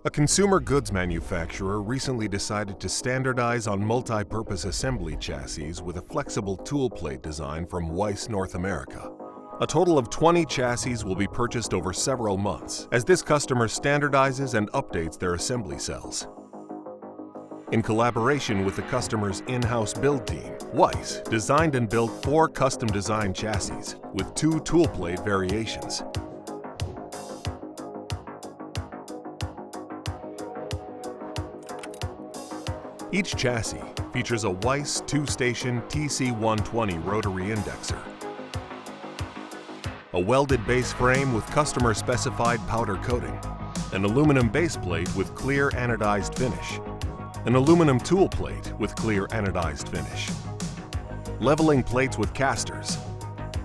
A consumer goods manufacturer recently decided to standardize on multi-purpose assembly chassis with a flexible tool plate design from WEISS North America. A total of 20 chassis will be purchased over several months as this customer standardizes and updates their assembly cells. In collaboration with the customer's in-house build team, WEISS designed and built 4 custom-designed chassis with 2 tool plate variations. Each chassis features a WEISS 2-station TC120 rotary indexer, a welded base frame with customer-specified powder coating, an aluminum base plate with clear anodized finish, an aluminum tool plate with clear anodized finish, leveling plates with casters,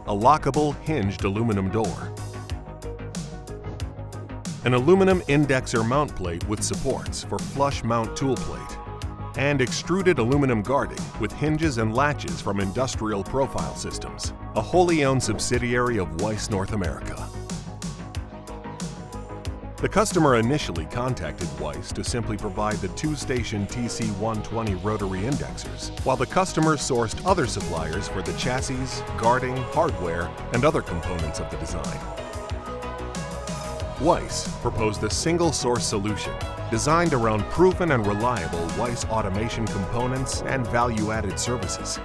a lockable hinged aluminum door, an aluminum indexer mount plate with supports for flush mount tool plate, and extruded aluminum guarding with hinges and latches from Industrial Profile Systems, a wholly owned subsidiary of WEISS North America. The customer initially contacted WEISS to simply provide the 2-station TC120 rotary indexers, while the customer sourced other suppliers for the chassis, guarding, hardware, and other components of the design. WEISS proposed a single-source solution designed around proven and reliable WEISS automation components and value-added services.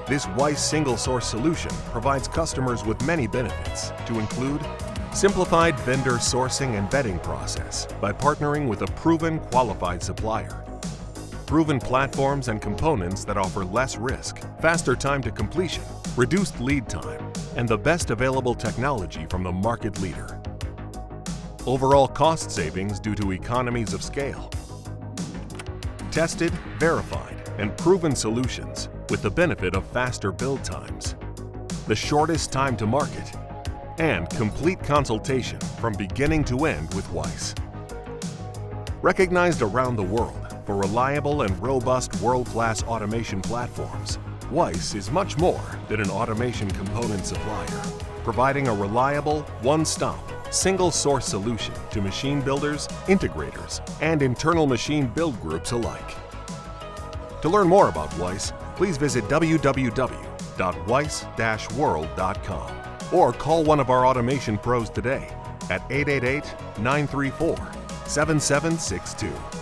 This WEISS single-source solution provides customers with many benefits, to include simplified vendor sourcing and vetting process by partnering with a proven, qualified supplier, proven platforms and components that offer less risk, faster time to completion, reduced lead time, and the best available technology from the market leader. Overall cost savings due to economies of scale. Tested, verified, and proven solutions with the benefit of faster build times, the shortest time to market, and complete consultation from beginning to end with WEISS. Recognized around the world for reliable and robust world-class automation platforms, WEISS is much more than an automation component supplier, providing a reliable, one-stop, single-source solution to machine builders, integrators, and internal machine build groups alike. To learn more about WEISS, please visit www.weiss-world.com or call one of our automation pros today at 888-934-7762.